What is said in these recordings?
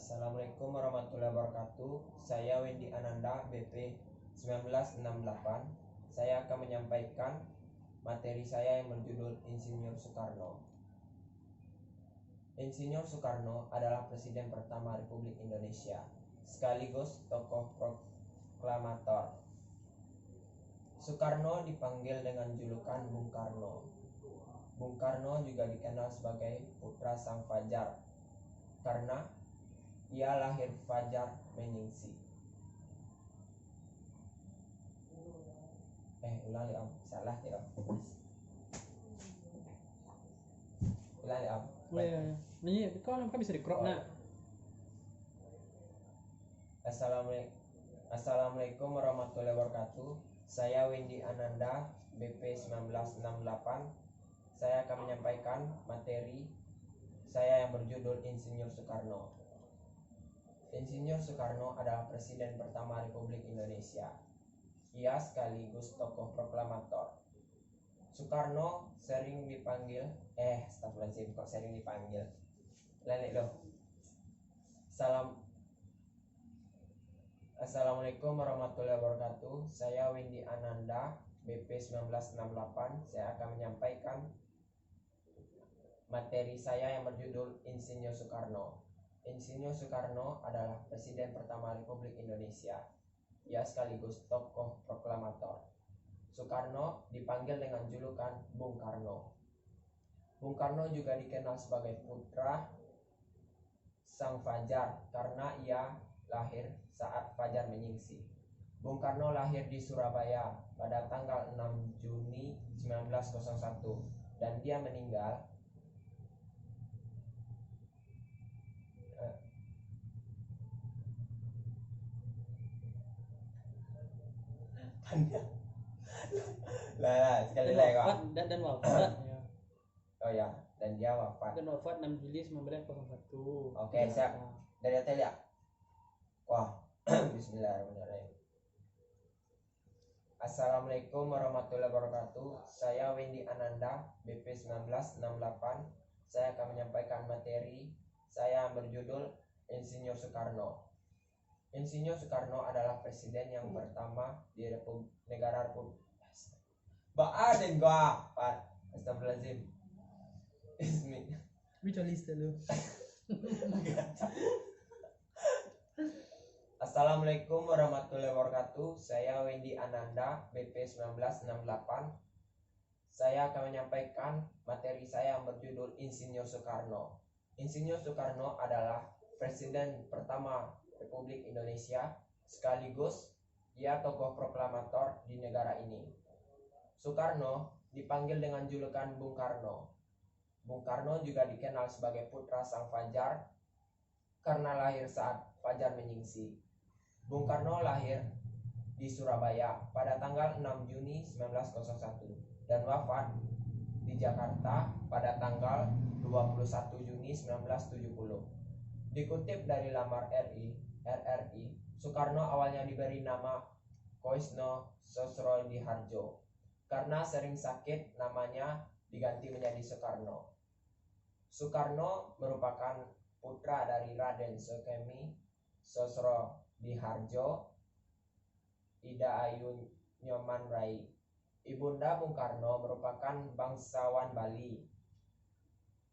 Assalamualaikum warahmatullahi wabarakatuh. Saya Wendy Ananda, BP 1968. Saya akan menyampaikan materi saya yang berjudul Insinyur Soekarno. Insinyur Soekarno adalah Presiden pertama Republik Indonesia, sekaligus tokoh proklamator. Soekarno dipanggil dengan julukan Bung Karno. Bung Karno juga dikenal sebagai putra Sang Fajar, karena ia lahir fajar menyingsi. Ulangi om, salah ya om. Ulangi om. Ini kau bisa di crop nak. Assalamualaikum warahmatullahi wabarakatuh. Saya Wendy Ananda, BP 1968. Saya akan menyampaikan materi saya yang berjudul Insinyur Soekarno. Insinyur Soekarno adalah Presiden pertama Republik Indonesia. Ia sekaligus tokoh proklamator. Soekarno sering dipanggil, astagfirullahaladzim, kok sering dipanggil? Lalik loh. Assalamualaikum warahmatullahi wabarakatuh. Saya Wendy Ananda, BP 1968. Saya akan menyampaikan materi saya yang berjudul Insinyur Soekarno. Insinyur Soekarno adalah Presiden pertama Republik Indonesia. Ia sekaligus tokoh proklamator. Soekarno dipanggil dengan julukan Bung Karno. Bung Karno juga dikenal sebagai putra Sang Fajar karena ia lahir saat fajar menyingsi. Bung Karno lahir di Surabaya pada tanggal 6 Juni 1901 dan dia meninggal sekali lagi kok. Dan wafat. Oh ya, dan dia wafat. Dan wafat 6 Juli 1901. Oke, siap. Dari hotel ya. Wah, bismillahirrahmanirrahim. Assalamualaikum warahmatullahi wabarakatuh. Saya Wendy Ananda, BP 1968. Saya akan menyampaikan materi saya yang berjudul Insinyur Soekarno. Insinyur Soekarno adalah presiden yang pertama di negara Republik. Ba'adin gua, Pak. Astagfirullahaladzim. Ismi. Bicara lista lu. Assalamualaikum warahmatullahi wabarakatuh. Saya Wendy Ananda, BP 1968. Saya akan menyampaikan materi saya yang berjudul Insinyur Soekarno. Insinyur Soekarno adalah presiden pertama Republik Indonesia, sekaligus ia tokoh proklamator di negara ini. Soekarno dipanggil dengan julukan Bung Karno. Bung Karno juga dikenal sebagai putra Sang Fajar karena lahir saat fajar menyingsi. Bung Karno lahir di Surabaya pada tanggal 6 Juni 1901 dan wafat di Jakarta pada tanggal 21 Juni 1970. Dikutip dari Lamar RRI, Soekarno awalnya diberi nama Koisno Sosroediharjo. Karena sering sakit, namanya diganti menjadi Soekarno. Soekarno merupakan putra dari Raden Sukemi Sosroediharjo, Ida Ayu Nyoman Rai. Ibunda Bung Karno merupakan bangsawan Bali.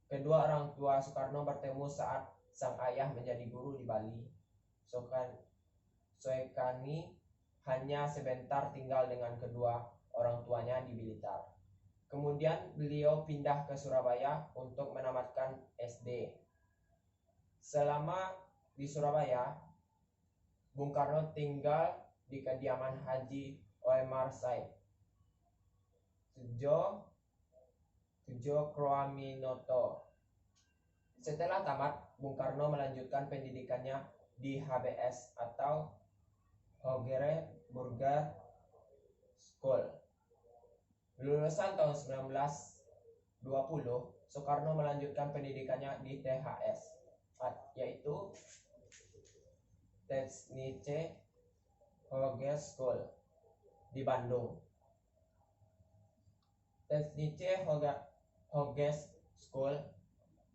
Kedua orang tua Soekarno bertemu saat sang ayah menjadi guru di Bali. Soekani hanya sebentar tinggal dengan kedua orang tuanya di Blitar. Kemudian beliau pindah ke Surabaya untuk menamatkan SD. Selama di Surabaya, Bung Karno tinggal di kediaman Haji Oemar Said Tujo Kroaminoto. Setelah tamat, Bung Karno melanjutkan pendidikannya di HBS atau Hogere Burger School. Lulusan tahun 1920, Soekarno melanjutkan pendidikannya di THS, yaitu Technische Hogeschool di Bandung. Technische Hogeschool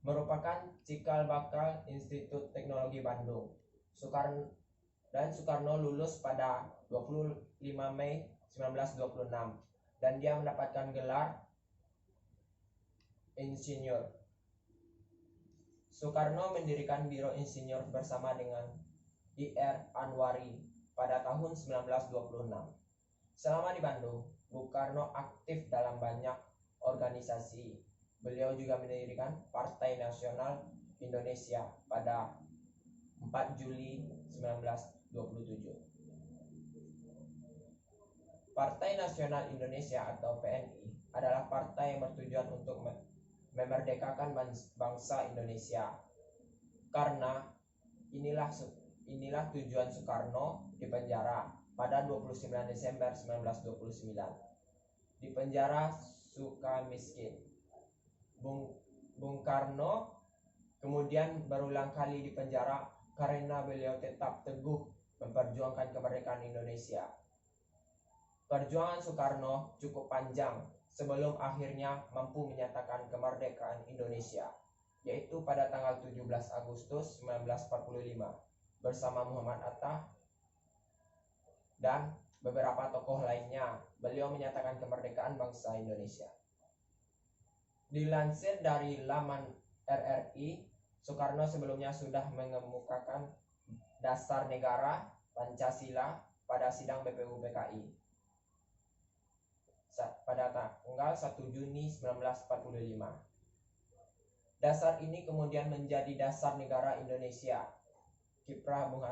merupakan cikal bakal Institut Teknologi Bandung. Soekarno lulus pada 25 Mei 1926 dan dia mendapatkan gelar insinyur. Soekarno mendirikan Biro Insinyur bersama dengan I.R. Anwari pada tahun 1926. Selama di Bandung, Bung Karno aktif dalam banyak organisasi. Beliau juga mendirikan Partai Nasional Indonesia pada 4 Juli 1927. Partai Nasional Indonesia atau PNI adalah partai yang bertujuan untuk memerdekakan bangsa Indonesia. Karena inilah tujuan Soekarno dipenjara pada 29 Desember 1929. Di penjara suka miskin. Bung Karno kemudian berulang kali dipenjara karena beliau tetap teguh memperjuangkan kemerdekaan Indonesia. Perjuangan Soekarno cukup panjang sebelum akhirnya mampu menyatakan kemerdekaan Indonesia, yaitu pada tanggal 17 Agustus 1945 bersama Muhammad Atta dan beberapa tokoh lainnya. Beliau menyatakan kemerdekaan bangsa Indonesia. Dilansir dari laman RRI, Soekarno sebelumnya sudah mengemukakan dasar negara Pancasila pada sidang BPUPKI pada tanggal 1 Juni 1945. Dasar ini kemudian menjadi dasar negara Indonesia. Kiprah Bung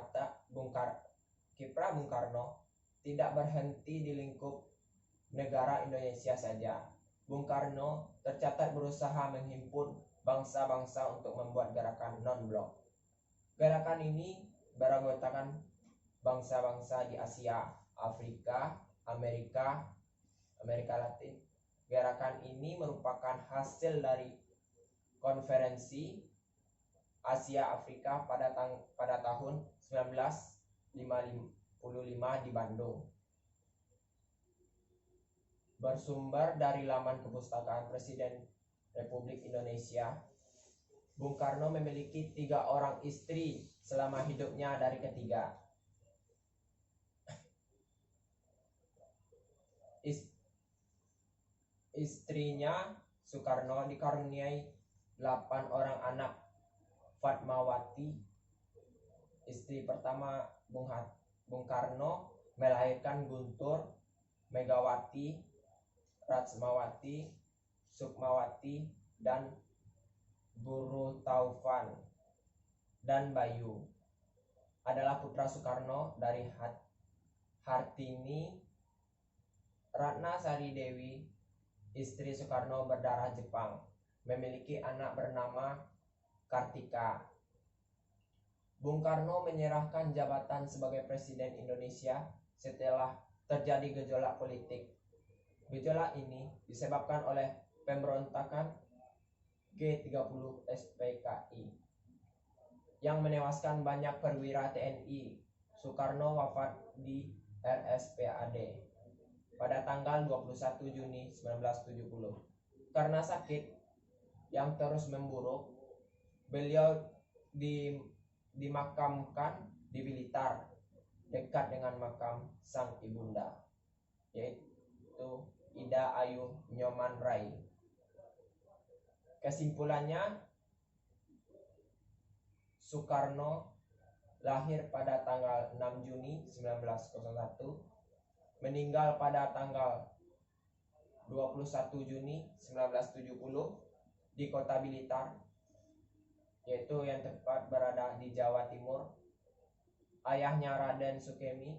Karno tidak berhenti di lingkup negara Indonesia saja. Bung Karno tercatat berusaha menghimpun bangsa-bangsa untuk membuat gerakan non-blok. Gerakan ini beranggotakan bangsa-bangsa di Asia, Afrika, Amerika Latin. Gerakan ini merupakan hasil dari konferensi Asia Afrika pada tahun 1955 di Bandung. Bersumber dari laman Kepustakaan Presiden Republik Indonesia, Bung Karno memiliki 3 orang istri selama hidupnya dari ketiga. Istrinya Soekarno dikaruniai 8 orang anak. Fatmawati, istri pertama Bung Karno, melahirkan Guntur, Megawati, Ratsmawati, Sukmawati, dan Guru Taufan dan Bayu. Adalah putra Soekarno dari Hartini. Ratna Sari Dewi, istri Soekarno berdarah Jepang, memiliki anak bernama Kartika. Bung Karno menyerahkan jabatan sebagai Presiden Indonesia setelah terjadi gejolak politik. Gejolak ini disebabkan oleh pemberontakan G30 SPKI yang menewaskan banyak perwira TNI. Soekarno wafat di RSPAD pada tanggal 21 Juni 1970. Karena sakit yang terus memburuk, beliau dimakamkan di Blitar, dekat dengan makam sang ibunda, yaitu Ida Ayu Nyoman Rai. Kesimpulannya, Soekarno lahir pada tanggal 6 Juni 1901, meninggal pada tanggal 21 Juni 1970 di kota Blitar, yaitu yang tepat berada di Jawa Timur. Ayahnya Raden Sukemi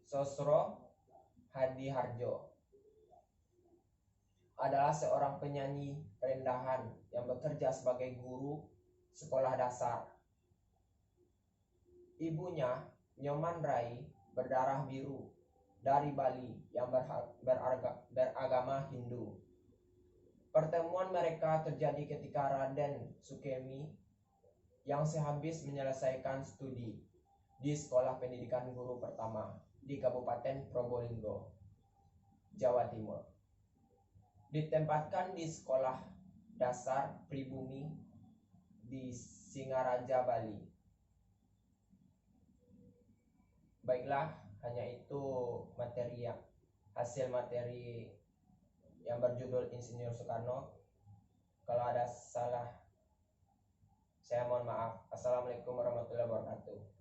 Sosro Hadiharjo adalah seorang penyanyi rendahan yang bekerja sebagai guru sekolah dasar. Ibunya Nyoman Rai berdarah biru dari Bali yang beragama Hindu. Pertemuan mereka terjadi ketika Raden Sukemi yang sehabis menyelesaikan studi di Sekolah Pendidikan Guru Pertama di Kabupaten Probolinggo, Jawa Timur, ditempatkan di sekolah dasar pribumi di Singaraja, Bali. Baiklah, hanya itu hasil materi yang berjudul Insinyur Soekarno. Kalau ada salah, saya mohon maaf. Assalamualaikum warahmatullahi wabarakatuh.